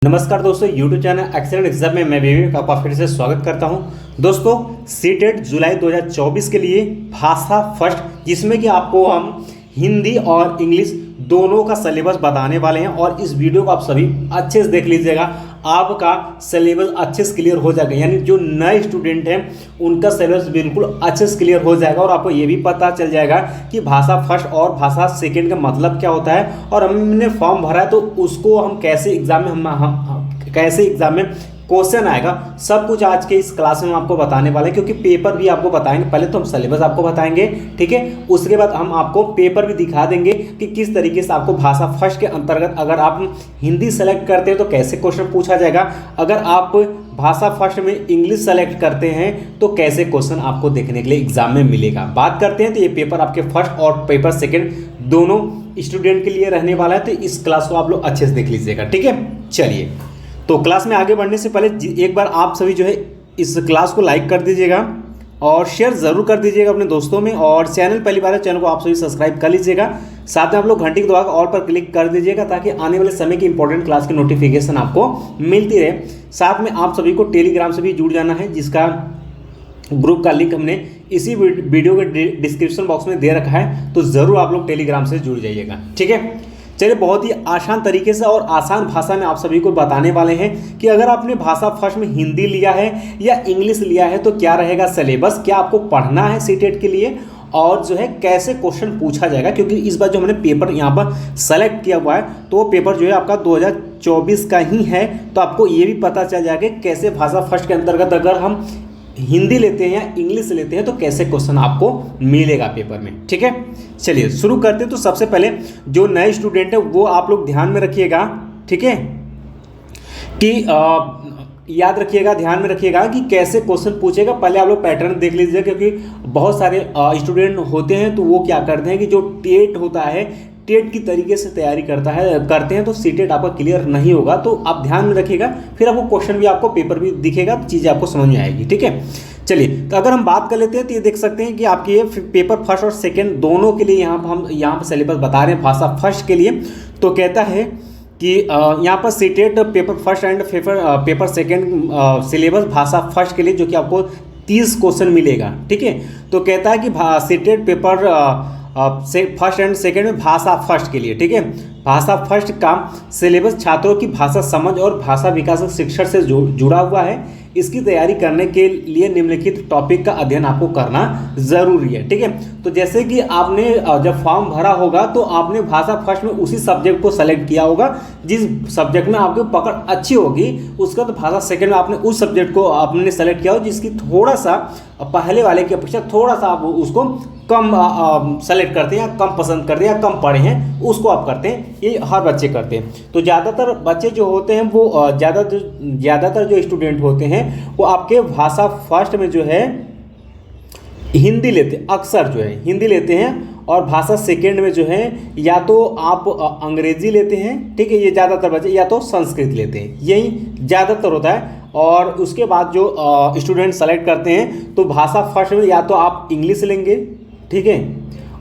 नमस्कार दोस्तों, YouTube channel excellent exam में मैं विवेक आपका फिर से स्वागत करता हूं। दोस्तों, सीटेट जुलाई 2024 के लिए भाषा फर्स्ट, जिसमें कि आपको हम हिंदी और इंग्लिश दोनों का सिलेबस बताने वाले हैं और इस वीडियो को आप सभी अच्छे से देख लीजिएगा। आपका सिलेबस अच्छे से क्लियर हो जाएगा, यानी जो नए स्टूडेंट हैं उनका सिलेबस बिल्कुल अच्छे से क्लियर हो जाएगा और आपको ये भी पता चल जाएगा कि भाषा फर्स्ट और भाषा सेकंड का मतलब क्या होता है और हमने फॉर्म भरा है तो उसको हम कैसे एग्जाम में कैसे एग्जाम में क्वेश्चन आएगा, सब कुछ आज के इस क्लास में हम आपको बताने वाले हैं। क्योंकि पेपर भी आपको बताएंगे, पहले तो हम सिलेबस आपको बताएंगे, ठीक है, उसके बाद हम आपको पेपर भी दिखा देंगे कि किस तरीके से आपको भाषा फर्स्ट के अंतर्गत अगर आप हिंदी सेलेक्ट करते हैं तो कैसे क्वेश्चन पूछा जाएगा, अगर आप भाषा फर्स्ट में इंग्लिश सेलेक्ट करते हैं तो कैसे क्वेश्चन आपको देखने के लिए एग्जाम में मिलेगा। बात करते हैं तो ये पेपर आपके फर्स्ट और पेपर सेकेंड दोनों स्टूडेंट के लिए रहने वाला है, तो इस क्लास को आप लोग अच्छे से देख लीजिएगा, ठीक है। चलिए, तो क्लास में आगे बढ़ने से पहले एक बार आप सभी जो है इस क्लास को लाइक कर दीजिएगा और शेयर ज़रूर कर दीजिएगा अपने दोस्तों में, और चैनल पहली बार है, चैनल को आप सभी सब्सक्राइब कर लीजिएगा। साथ में आप लोग घंटी को दबाकर ऑल पर क्लिक कर दीजिएगा ताकि आने वाले समय की इंपॉर्टेंट क्लास की नोटिफिकेशन आपको मिलती रहे। साथ में आप सभी को टेलीग्राम से भी जुड़ जाना है, जिसका ग्रुप का लिंक हमने इसी वीडियो के डिस्क्रिप्शन बॉक्स में दे रखा है, तो ज़रूर आप लोग टेलीग्राम से जुड़ जाइएगा, ठीक है। चलिए, बहुत ही आसान तरीके से और आसान भाषा में आप सभी को बताने वाले हैं कि अगर आपने भाषा फर्स्ट में हिंदी लिया है या इंग्लिश लिया है तो क्या रहेगा सिलेबस, क्या आपको पढ़ना है सीटेट के लिए, और जो है कैसे क्वेश्चन पूछा जाएगा। क्योंकि इस बार जो हमने पेपर यहाँ पर सेलेक्ट किया हुआ है तो वो पेपर जो है आपका 2024 का ही है, तो आपको ये भी पता चल जाएगा कैसे भाषा फर्स्ट के अंतर्गत अगर हम हिंदी लेते हैं या इंग्लिश लेते हैं तो कैसे क्वेश्चन आपको मिलेगा पेपर में, ठीक है। चलिए शुरू करते हैं। तो सबसे पहले जो नए स्टूडेंट है वो आप लोग ध्यान में रखिएगा, ठीक है, कि याद रखिएगा, ध्यान में रखिएगा कि कैसे क्वेश्चन पूछेगा। पहले आप लोग पैटर्न देख लीजिए, क्योंकि बहुत सारे स्टूडेंट होते हैं तो वो क्या करते हैं कि जो टेट होता है, टेट की तरीके से तैयारी करते हैं तो सीटेट आपका क्लियर नहीं होगा। तो आप ध्यान में रखिएगा, फिर आपको क्वेश्चन भी आपको पेपर भी दिखेगा, चीज़ें आपको समझ में आएगी, ठीक है। चलिए, तो अगर हम बात कर लेते हैं तो ये देख सकते हैं कि आपके ये पेपर फर्स्ट और सेकंड दोनों के लिए हम यहाँ पर सिलेबस बता रहे हैं। भाषा फर्स्ट के लिए तो कहता है कि यहाँ पर CTET paper first and paper second syllabus भाषा फर्स्ट के लिए जो कि आपको 30 क्वेश्चन मिलेगा, ठीक है। तो कहता है कि CTET paper first and second में भाषा फर्स्ट के लिए, ठीक है, भाषा फर्स्ट का सिलेबस छात्रों की भाषा समझ और भाषा विकास शिक्षण से जुड़ा हुआ है। इसकी तैयारी करने के लिए निम्नलिखित टॉपिक का अध्ययन आपको करना जरूरी है, ठीक है। तो जैसे कि आपने जब फॉर्म भरा होगा तो आपने भाषा फर्स्ट में उसी सब्जेक्ट को सेलेक्ट किया होगा जिस सब्जेक्ट में आपकी पकड़ अच्छी होगी, उसका तो भाषा सेकंड में आपने उस सब्जेक्ट को आपने सेलेक्ट किया हो जिसकी थोड़ा सा पहले वाले की अपेक्षा थोड़ा सा आप उसको कम सेलेक्ट करते हैं या कम पसंद करते हैं या कम पढ़े हैं उसको आप करते हैं। ये हर बच्चे करते हैं। तो ज़्यादातर बच्चे जो होते हैं वो ज़्यादातर जो स्टूडेंट होते हैं वो आपके भाषा फर्स्ट में जो है हिंदी लेते हैं, अक्सर जो है हिंदी लेते हैं, और भाषा सेकेंड में जो है या तो आप अंग्रेजी लेते हैं, ठीक है, ये ज़्यादातर बच्चे, या तो संस्कृत लेते हैं, यही ज़्यादातर होता है। और उसके बाद जो स्टूडेंट सेलेक्ट करते हैं तो भाषा फर्स्ट में या तो आप इंग्लिश लेंगे, ठीक है,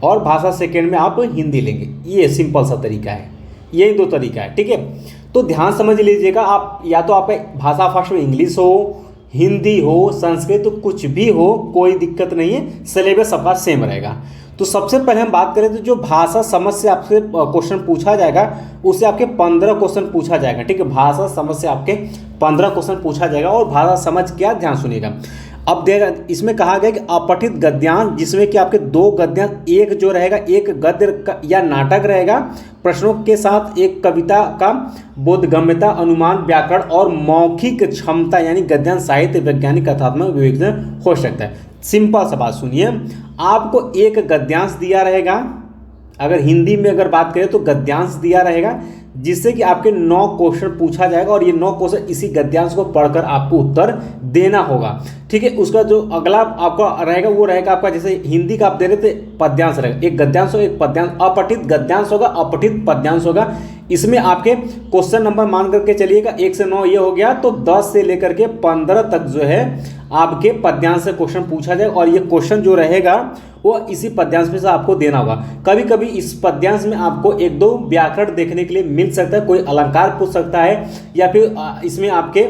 और भाषा सेकेंड में आप हिंदी लेंगे। ये सिंपल सा तरीका है, यही दो तरीका है, ठीक है। तो ध्यान समझ लीजिएगा, आप या तो आप भाषा फर्स्ट में इंग्लिश हो, हिंदी हो, संस्कृत, तो कुछ भी हो, कोई दिक्कत नहीं है, सिलेबस सबका सेम रहेगा। तो सबसे पहले हम बात करें तो जो भाषा समझ से आपसे क्वेश्चन पूछा जाएगा उससे आपके 15 क्वेश्चन पूछा जाएगा, ठीक है। भाषा समझ से आपके 15 क्वेश्चन पूछा जाएगा। और भाषा समझ क्या, ध्यान सुनिएगा। अब देख, इसमें कहा गया कि अपठित गद्यांश, जिसमें कि आपके 2 गद्यांश, एक जो रहेगा एक गद्य या नाटक रहेगा प्रश्नों के साथ, एक कविता का बोधगम्यता, अनुमान, व्याकरण और मौखिक क्षमता, यानी गद्यांश साहित्य, वैज्ञानिक, कथात्मक, विवेचन हो सकता है। सिंपल सा बात सुनिए, आपको एक गद्यांश दिया रहेगा, अगर हिंदी में अगर बात करें तो गद्यांश दिया रहेगा, जिससे कि आपके 9 क्वेश्चन पूछा जाएगा और ये 9 क्वेश्चन इसी गद्यांश को पढ़कर आपको उत्तर देना होगा, ठीक है। उसका जो अगला आपका रहेगा वो रहेगा आपका, जैसे हिंदी का आप दे रहे थे पद्यांश रहेगा, एक गद्यांश होगा एक पद्यांश, अपठित गद्यांश होगा, अपठित पद्यांश होगा। इसमें आपके क्वेश्चन नंबर मान करके चलिएगा 1 से 9 ये हो गया, तो 10 से लेकर के 15 तक जो है आपके पद्यांश से क्वेश्चन पूछा जाए। और ये क्वेश्चन जो रहेगा वो इसी पद्यांश में से आपको देना होगा। कभी कभी इस पद्यांश में आपको एक दो व्याकरण देखने के लिए मिल सकता है, कोई अलंकार पूछ सकता है, या फिर इसमें आपके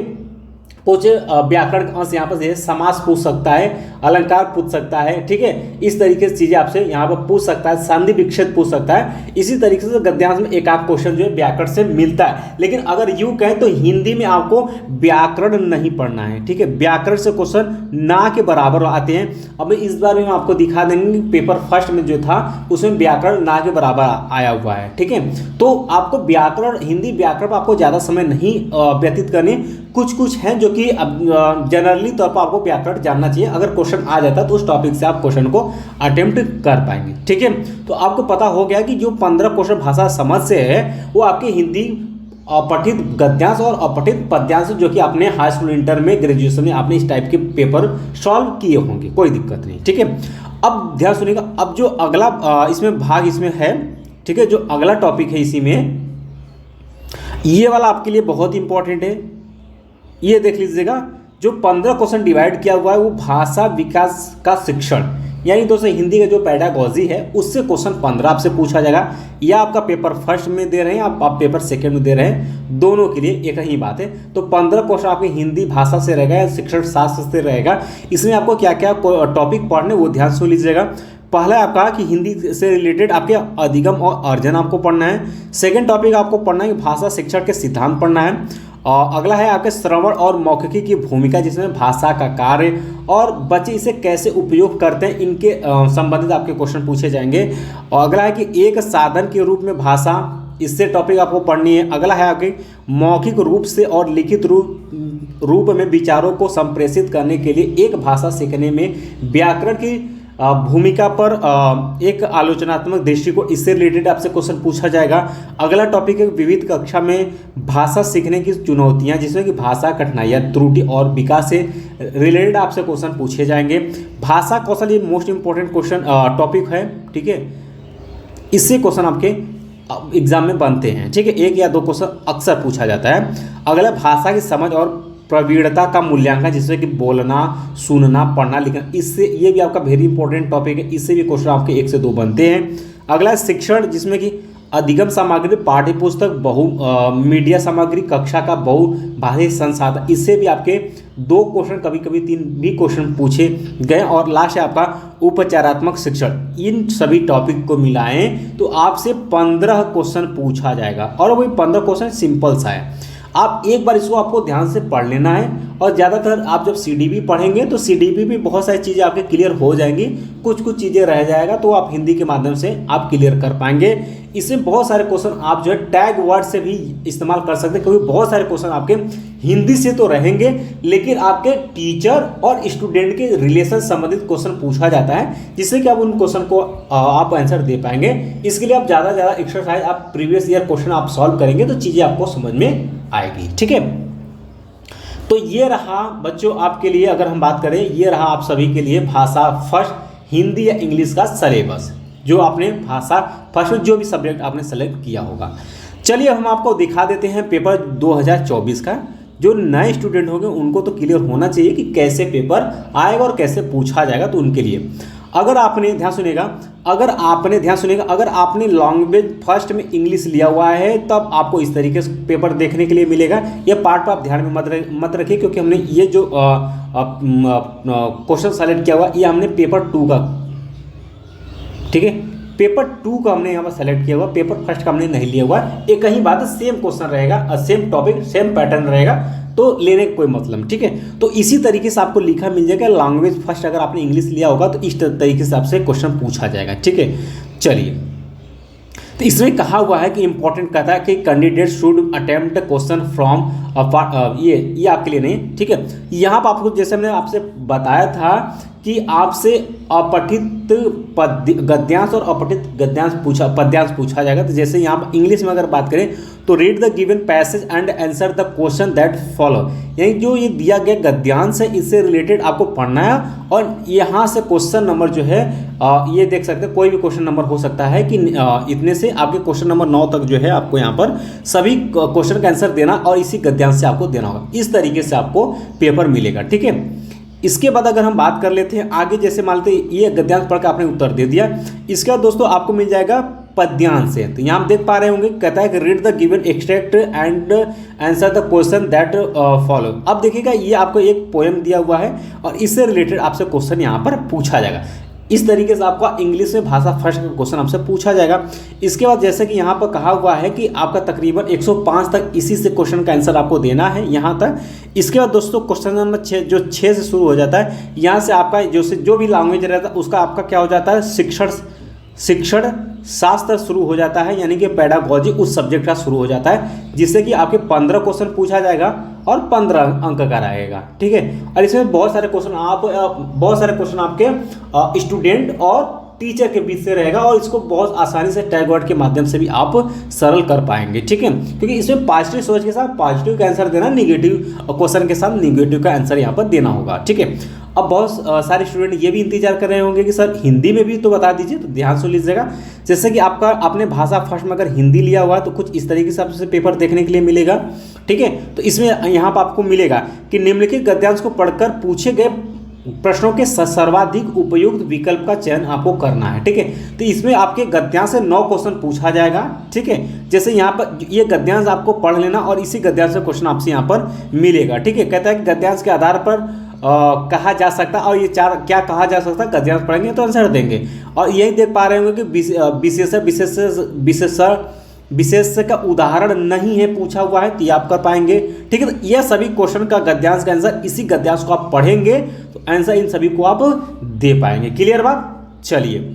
कुछ व्याकरण अंश यहाँ पर समास पूछ सकता है, अलंकार पूछ सकता है, ठीक है। इस तरीके से चीजें आपसे यहाँ पर पूछ सकता है, संधि विच्छेद पूछ सकता है। इसी तरीके से गद्यांश में एक आध क्वेश्चन जो है व्याकरण से मिलता है। लेकिन अगर यूं कहें तो हिंदी में आपको व्याकरण नहीं पढ़ना है, ठीक है। व्याकरण से क्वेश्चन ना के बराबर आते हैं। अब इस बार में हम आपको दिखा देंगे, पेपर फर्स्ट में जो था उसमें व्याकरण ना के बराबर आया हुआ है, ठीक है। तो आपको व्याकरण, हिंदी व्याकरण पर आपको ज्यादा समय नहीं व्यतीत करने, कुछ हैं जो कि जनरली तौर पर आपको व्याकरण जानना चाहिए। अगर क्वेश्चन आ जाता है तो उस टॉपिक से आप क्वेश्चन को अटेम्प्ट कर पाएंगे, ठीक है। तो आपको पता हो गया कि जो 15 क्वेश्चन भाषा समझ से है वो आपके हिंदी अपठित गद्यांश और अपठित पद्यांश जो कि आपने हाई स्कूल, इंटर में, ग्रेजुएशन में आपने इस टाइप के पेपर सॉल्व किए होंगे, कोई दिक्कत नहीं, ठीक है। अब ध्यान सुनिएगा, अब जो अगला इसमें भाग इसमें है, ठीक है, जो अगला टॉपिक है इसी में, ये वाला आपके लिए बहुत इंपॉर्टेंट है। ये देख लीजिएगा, जो 15 क्वेश्चन डिवाइड किया हुआ है वो भाषा विकास का शिक्षण, यानी दोस्तों हिंदी का जो पेडागॉजी है उससे क्वेश्चन 15 आपसे पूछा जाएगा। या आपका पेपर फर्स्ट में दे रहे हैं, आप पेपर सेकंड में दे रहे हैं, दोनों के लिए एक ही बात है। तो 15 क्वेश्चन आपके हिंदी भाषा से रहेगा या शिक्षण शास्त्र से रहेगा। इसमें आपको क्या क्या टॉपिक पढ़ने वो ध्यान से लीजिएगा। पहला आपका कि हिंदी से रिलेटेड आपके अधिगम और अर्जन आपको पढ़ना है। सेकंड टॉपिक आपको पढ़ना है कि भाषा शिक्षण के सिद्धांत पढ़ना है। और अगला है आपके श्रवण और मौखिकी की भूमिका, जिसमें भाषा का कार्य और बच्चे इसे कैसे उपयोग करते हैं, इनके संबंधित आपके क्वेश्चन पूछे जाएंगे। और अगला है कि एक साधन के रूप में भाषा, इससे टॉपिक आपको पढ़नी है। अगला है आपके मौखिक रूप से और लिखित रूप में विचारों को संप्रेषित करने के लिए एक भाषा सीखने में व्याकरण की भूमिका पर एक आलोचनात्मक दृष्टिकोण, इससे रिलेटेड आपसे क्वेश्चन पूछा जाएगा। अगला टॉपिक है विविध कक्षा में भाषा सीखने की चुनौतियां, जिसमें कि भाषा कठिनाइयां, त्रुटि और विकास से रिलेटेड आपसे क्वेश्चन पूछे जाएंगे। भाषा कौशल ये मोस्ट इंपॉर्टेंट क्वेश्चन टॉपिक है, ठीक है। इससे क्वेश्चन आपके एग्जाम में बनते हैं, ठीक है। एक या दो क्वेश्चन अक्सर पूछा जाता है। अगला भाषा की समझ और प्रवीणता का मूल्यांकन, जिसमें कि बोलना, सुनना, पढ़ना, लिखना, इससे ये भी आपका वेरी इंपॉर्टेंट टॉपिक है। इससे भी क्वेश्चन आपके 1 से 2 बनते हैं। अगला शिक्षण, जिसमें कि अधिगम सामग्री, पाठ्य पुस्तक, मीडिया सामग्री, कक्षा का बहुभाषी संसाधन, इससे भी आपके 2 क्वेश्चन, कभी कभी 3 भी क्वेश्चन पूछे गए। और लास्ट है आपका उपचारात्मक शिक्षण। इन सभी टॉपिक को मिलाएं तो आपसे 15 क्वेश्चन पूछा जाएगा, और वही 15 क्वेश्चन सिंपल सा है। आप एक बार इसको आपको ध्यान से पढ़ लेना है। और ज़्यादातर आप जब सीडीबी पढ़ेंगे तो सीडीबी भी बहुत सारी चीज़ें आपके क्लियर हो जाएंगी, कुछ चीज़ें रह जाएगा तो आप हिंदी के माध्यम से आप क्लियर कर पाएंगे। इसमें बहुत सारे क्वेश्चन आप जो है टैग वर्ड से भी इस्तेमाल कर सकते हैं, क्योंकि बहुत सारे क्वेश्चन आपके हिंदी से तो रहेंगे, लेकिन आपके टीचर और स्टूडेंट के रिलेशन संबंधित क्वेश्चन पूछा जाता है, जिससे कि आप उन क्वेश्चन को आप आंसर दे पाएंगे। इसके लिए आप ज़्यादा से ज़्यादा एक्सरसाइज, आप प्रीवियस ईयर क्वेश्चन आप सॉल्व करेंगे तो चीज़ें आपको समझ में आएगी, ठीक है। तो ये रहा बच्चों आपके लिए, अगर हम बात करें, ये रहा आप सभी के लिए भाषा फर्स्ट हिंदी या इंग्लिश का सिलेबस, जो आपने भाषा फर्स्ट जो भी सब्जेक्ट आपने सेलेक्ट किया होगा। चलिए हम आपको दिखा देते हैं पेपर 2024 का। जो नए स्टूडेंट होंगे उनको तो क्लियर होना चाहिए कि कैसे पेपर आएगा और कैसे पूछा जाएगा। तो उनके लिए अगर आपने ध्यान सुनेगा, अगर आपने लैंग्वेज फर्स्ट में इंग्लिश लिया हुआ है तब आपको इस तरीके से पेपर देखने के लिए मिलेगा। ये पार्ट पर आप ध्यान में मत रखिए, क्योंकि हमने ये जो क्वेश्चन सेलेक्ट किया हुआ ये हमने पेपर 2 का, ठीक है, पेपर 2 का हमने यहाँ पर सेलेक्ट किया हुआ, पेपर फर्स्ट का हमने नहीं लिया हुआ। एक ही बात है, सेम क्वेश्चन रहेगा, सेम टॉपिक, सेम पैटर्न रहेगा, तो लेने का कोई मतलब, ठीक है। तो इसी तरीके से आपको लिखा मिल जाएगा। लैंग्वेज फर्स्ट अगर आपने इंग्लिश लिया होगा तो इस तरीके से आपसे क्वेश्चन पूछा जाएगा, ठीक है। चलिए, तो इसमें कहा हुआ है कि इंपॉर्टेंट कहता है कि candidate should attempt question from ये आपके लिए नहीं, ठीक है। यहाँ पर आपको जैसे हमने आपसे बताया था कि आपसे अपठित गद्यांश और अपठित पद्यांश पूछा जाएगा। तो जैसे यहाँ पर इंग्लिश में अगर बात करें तो read the given passage and answer the question that follow, यानी जो ये दिया गया गद्यांश है इससे रिलेटेड आपको पढ़ना है। और यहाँ से क्वेश्चन नंबर जो है ये देख सकते हैं, कोई भी क्वेश्चन नंबर हो सकता है कि इतने से आपके क्वेश्चन नंबर 9 तक जो है आपको यहाँ पर सभी क्वेश्चन का आंसर देना और इसी गद्यांश से आपको देना होगा। इस तरीके से आपको पेपर मिलेगा, ठीक है। इसके बाद अगर हम बात कर लेते हैं आगे, जैसे मान लेते हैं ये गद्यांश पढ़ के आपने उत्तर दे दिया, इसके बाद दोस्तों आपको मिल जाएगा पद्यांश से। तो यहाँ आप देख पा रहे होंगे, कहता है कि read the given extract and answer the question that follow. अब देखिएगा ये आपको एक पोएम दिया हुआ है और इससे रिलेटेड आपसे क्वेश्चन यहाँ पर पूछा जाएगा। इस तरीके से आपका इंग्लिश में भाषा फर्स्ट का क्वेश्चन आपसे पूछा जाएगा। इसके बाद जैसे कि यहाँ पर कहा हुआ है कि आपका तकरीबन 105 तक इसी से क्वेश्चन का आंसर आपको देना है यहाँ तक। इसके बाद दोस्तों क्वेश्चन नंबर 6 जो 6 से शुरू हो जाता है, यहाँ से आपका जो भी लैंग्वेज रहता है उसका आपका क्या हो जाता है, शिक्षण शास्त्र शुरू हो जाता है, यानी कि पेडागॉजी उस सब्जेक्ट का शुरू हो जाता है, जिससे कि आपके 15 क्वेश्चन पूछा जाएगा और 15 अंक का रहेगा। ठीक है, और इसमें बहुत सारे क्वेश्चन आपके स्टूडेंट और टीचर के बीच से रहेगा और इसको बहुत आसानी से टैग वर्ड के माध्यम से भी आप सरल कर पाएंगे। ठीक है, क्योंकि इसमें पॉजिटिव सोच के साथ पॉजिटिव का आंसर देना, निगेटिव क्वेश्चन के साथ निगेटिव का आंसर यहाँ पर देना होगा। ठीक है, अब बहुत सारे स्टूडेंट ये भी इंतजार कर रहे होंगे कि सर हिंदी में भी तो बता दीजिए, तो ध्यान से लीजिएगा। जैसे कि आपने भाषा फर्स्ट में अगर हिंदी लिया हुआ है तो कुछ इस तरीके से आपसे पेपर देखने के लिए मिलेगा। ठीक है, तो इसमें यहाँ पर आपको मिलेगा कि निम्नलिखित गद्यांश को पढ़कर पूछे गए प्रश्नों के सर्वाधिक उपयुक्त विकल्प का चयन आपको करना है। ठीक है, तो इसमें आपके गद्यांश से 9 क्वेश्चन पूछा जाएगा। ठीक है, जैसे यहाँ पर ये गद्यांश आपको पढ़ लेना और इसी गद्यांश से क्वेश्चन आपसे यहाँ पर मिलेगा। ठीक है, कहता है कि गद्यांश के आधार पर कहा जा सकता है, और ये 4 क्या कहा जा सकता है, गद्यांश पढ़ेंगे तो आंसर देंगे। और यही देख पा रहे होंगे कि विशेष का उदाहरण नहीं है पूछा हुआ है, तो ये आप कर पाएंगे। ठीक है, तो यह सभी क्वेश्चन का गद्यांश का आंसर, इसी गद्यांश को आप पढ़ेंगे तो आंसर इन सभी को आप दे पाएंगे। क्लियर बात। चलिए,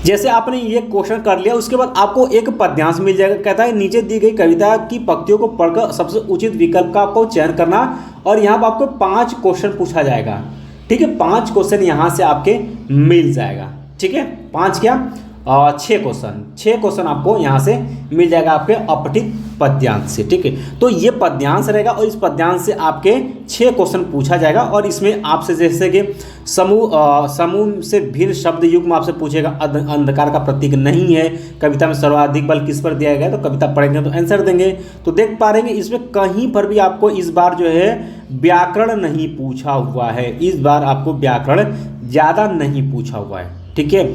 जैसे आपने ये क्वेश्चन कर लिया, उसके बाद आपको एक पद्यांश मिल जाएगा। कहता है नीचे दी गई कविता की पंक्तियों को पढ़कर सबसे उचित विकल्प का आपको चयन करना, और यहाँ पर आपको 5 क्वेश्चन पूछा जाएगा। ठीक है, 5 क्वेश्चन यहाँ से आपके मिल जाएगा। ठीक है, 5 क्या 6 क्वेश्चन आपको यहाँ से मिल जाएगा आपके अपठित पद्यांश से। ठीक है, तो ये पद्यांश रहेगा और इस पद्यांश से आपके 6 क्वेश्चन पूछा जाएगा। और इसमें आपसे जैसे कि समूह से भिन्न शब्द युग्म आपसे पूछेगा, अंधकार का प्रतीक नहीं है, कविता में सर्वाधिक बल किस पर दिया गया, तो कविता पढ़ेंगे तो आंसर देंगे। तो देख पा रहे हैं इसमें कहीं पर भी आपको इस बार जो है व्याकरण नहीं पूछा हुआ है, इस बार आपको व्याकरण ज़्यादा नहीं पूछा हुआ है। ठीक है,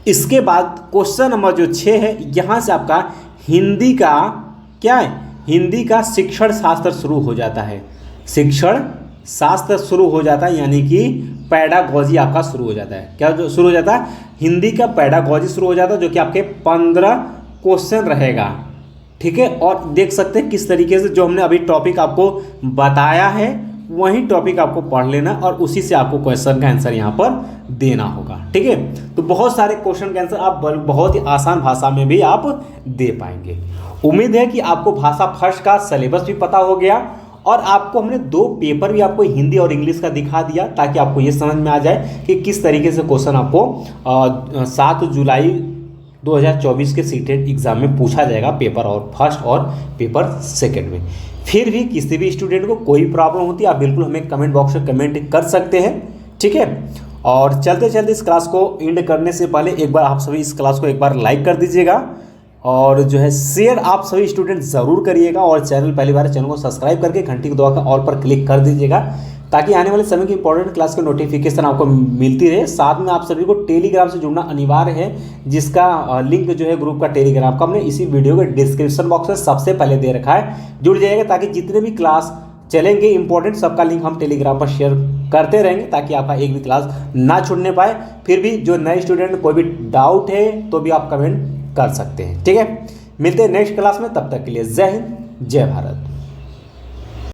इसके बाद क्वेश्चन नंबर जो 6 है, यहाँ से आपका हिंदी का क्या है, हिंदी का शिक्षण शास्त्र शुरू हो जाता है। शिक्षण शास्त्र शुरू हो जाता है, यानी कि पेडागॉजी आपका शुरू हो जाता है। क्या जो शुरू हो जाता है, हिंदी का पेडागॉजी शुरू हो जाता है, जो कि आपके 15 क्वेश्चन रहेगा। ठीक है, और देख सकते हैं किस तरीके से जो हमने अभी टॉपिक आपको बताया है वही टॉपिक आपको पढ़ लेना और उसी से आपको क्वेश्चन का आंसर यहाँ पर देना होगा। ठीक है, तो बहुत सारे क्वेश्चन का आंसर आप बहुत ही आसान भाषा में भी आप दे पाएंगे। उम्मीद है कि आपको भाषा फर्स्ट का सिलेबस भी पता हो गया और आपको हमने 2 पेपर भी आपको हिंदी और इंग्लिश का दिखा दिया, ताकि आपको ये समझ में आ जाए कि किस तरीके से क्वेश्चन आपको 7 जुलाई 2024 के सीटेट एग्जाम में पूछा जाएगा, पेपर और फर्स्ट और पेपर सेकंड में। फिर भी किसी भी स्टूडेंट को कोई प्रॉब्लम होती है आप बिल्कुल हमें कमेंट बॉक्स में कमेंट कर सकते हैं। ठीक है, और चलते चलते इस क्लास को एंड करने से पहले एक बार आप सभी इस क्लास को एक बार लाइक कर दीजिएगा और जो है शेयर आप सभी स्टूडेंट ज़रूर करिएगा, और चैनल पहली बार चैनल को सब्सक्राइब करके घंटी की दबा कर ऑल पर क्लिक कर दीजिएगा, ताकि आने वाले समय की इंपॉर्टेंट क्लास की नोटिफिकेशन आपको मिलती रहे। साथ में आप सभी को टेलीग्राम से जुड़ना अनिवार्य है, जिसका लिंक जो है ग्रुप का टेलीग्राम का हमने इसी वीडियो के डिस्क्रिप्शन बॉक्स में सबसे पहले दे रखा है। जुड़ जाइएगा, ताकि जितने भी क्लास चलेंगे इंपॉर्टेंट सबका लिंक हम टेलीग्राम पर शेयर करते रहेंगे, ताकि आपका एक भी क्लास ना छूटने पाए। फिर भी जो नए स्टूडेंट कोई भी डाउट है तो भी आप कमेंट कर सकते हैं। ठीक है, मिलते हैं नेक्स्ट क्लास में, तब तक के लिए जय हिंद जय भारत।